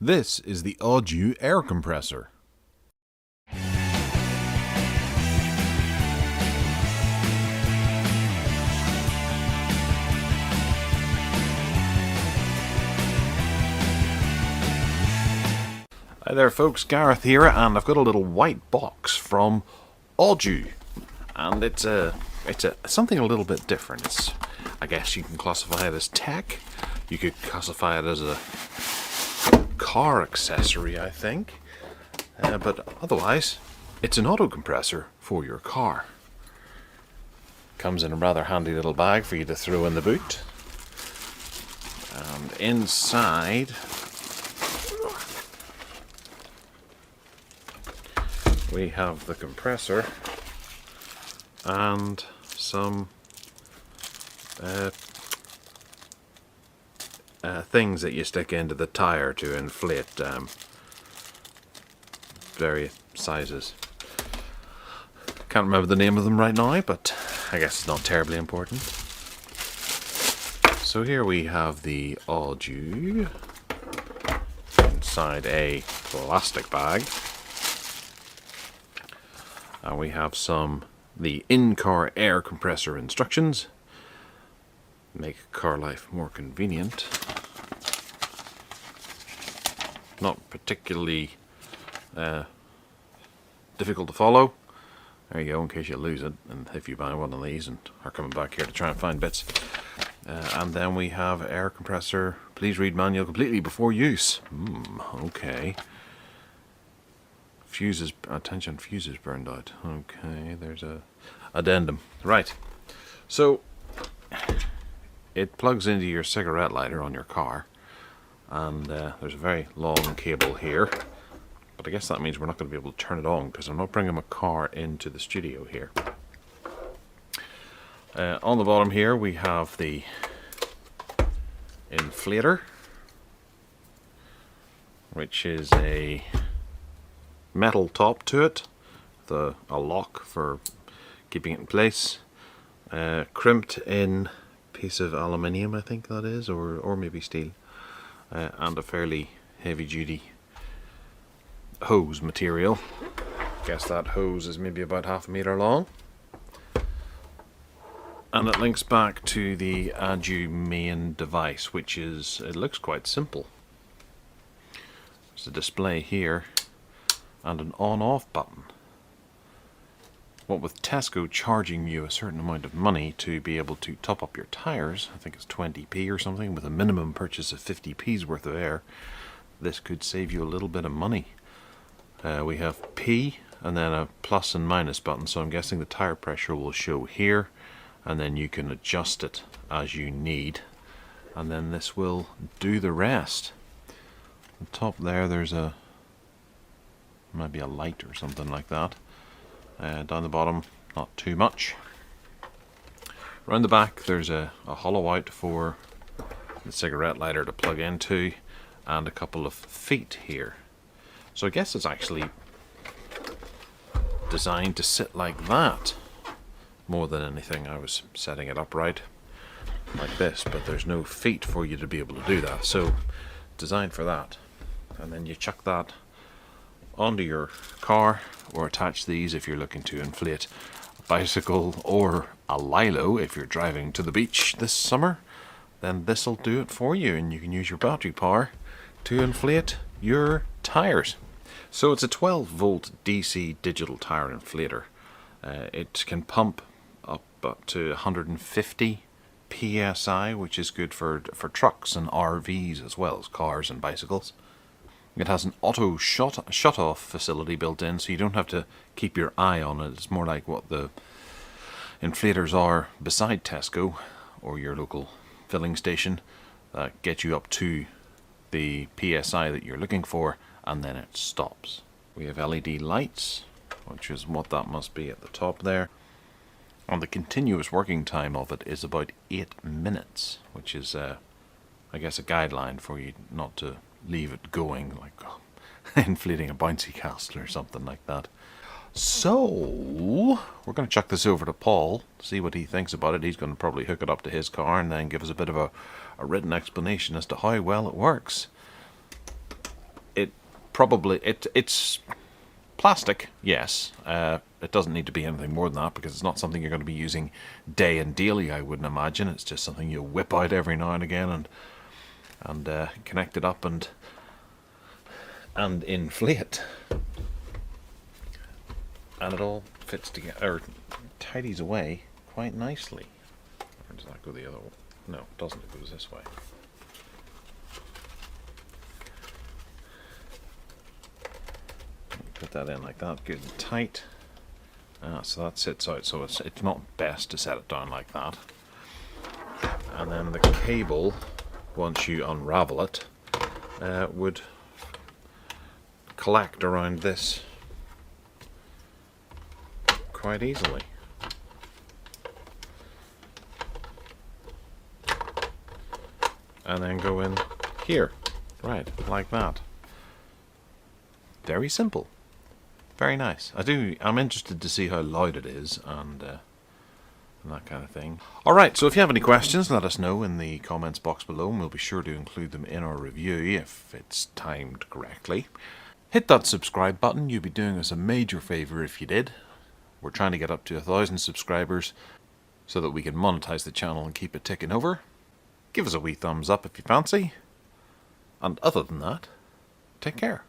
This is the Audew air compressor. Hi there folks, Gareth here, and I've got a little white box from Audew, and it's something a little bit different. I guess you can classify it as tech, you could classify it as a car accessory, I think, but otherwise it's an auto compressor for your car. Comes in a rather handy little bag for you to throw in the boot, and inside we have the compressor and some things that you stick into the tire to inflate various sizes. Can't remember the name of them right now, but I guess it's not terribly important. So here we have the Audew inside a plastic bag. And we have the in-car air compressor instructions. Make car life more convenient. Not particularly difficult to follow. There you go, in case you lose it, and if you buy one of these and are coming back here to try and find bits. And then we have air compressor. Please read manual completely before use. Okay. Fuses, attention, fuses burned out. Okay, there's a addendum. Right. So it plugs into your cigarette lighter on your car, and there's a very long cable here, but I guess that means we're not going to be able to turn it on because I'm not bringing my car into the studio here. On the bottom here we have the inflator, which is a metal top to it, with a lock for keeping it in place, crimped in piece of aluminium, I think that is, or maybe steel, and a fairly heavy duty hose material. Guess that hose is maybe about half a meter long, and it links back to the Audew main device, which is, it looks quite simple. There's a display here and an on-off button. What with Tesco charging you a certain amount of money to be able to top up your tires, I think it's 20p or something, with a minimum purchase of 50p's worth of air, this could save you a little bit of money. We have P and then a plus and minus button, so I'm guessing the tire pressure will show here, and then you can adjust it as you need, and then this will do the rest. On top there's maybe a light or something like that. Down the bottom, not too much. Around the back there's a hollow out for the cigarette lighter to plug into, and a couple of feet here. So I guess it's actually designed to sit like that more than anything. I was setting it up right like this, but there's no feet for you to be able to do that, so designed for that. And then you chuck that onto your car, or attach these if you're looking to inflate a bicycle or a lilo if you're driving to the beach this summer. Then this will do it for you, and you can use your battery power to inflate your tires. So it's a 12 volt DC digital tire inflator. It can pump up to 150 psi, which is good for trucks and RVs as well as cars and bicycles. It has an auto shut-off facility built in, so you don't have to keep your eye on it. It's more like what the inflators are beside Tesco or your local filling station that get you up to the PSI that you're looking for, and then it stops. We have LED lights, which is what that must be at the top there. And the continuous working time of it is about 8 minutes, which is, I guess, a guideline for you not to leave it going, like inflating a bouncy castle or something like that. So we're going to chuck this over to Paul, see what he thinks about it. He's going to probably hook it up to his car and then give us a bit of a written explanation as to how well it works. probably it's plastic, yes. It doesn't need to be anything more than that because it's not something you're going to be using day and daily, I wouldn't imagine. It's just something you whip out every now and again and connect it up and inflate. And it all fits together, or tidies away quite nicely. Or does that go the other way? No, it doesn't. It goes this way. Put that in like that, good and tight. So that sits out, so it's not best to set it down like that. And then the cable, once you unravel it, would collect around this quite easily. And then go in here, right, like that. Very simple. Very nice. I'm interested to see how loud it is and that kind of thing. Alright, so if you have any questions, let us know in the comments box below and we'll be sure to include them in our review if it's timed correctly. Hit that subscribe button, you'd be doing us a major favour if you did. We're trying to get up to 1,000 subscribers so that we can monetize the channel and keep it ticking over. Give us a wee thumbs up if you fancy. And other than that, take care.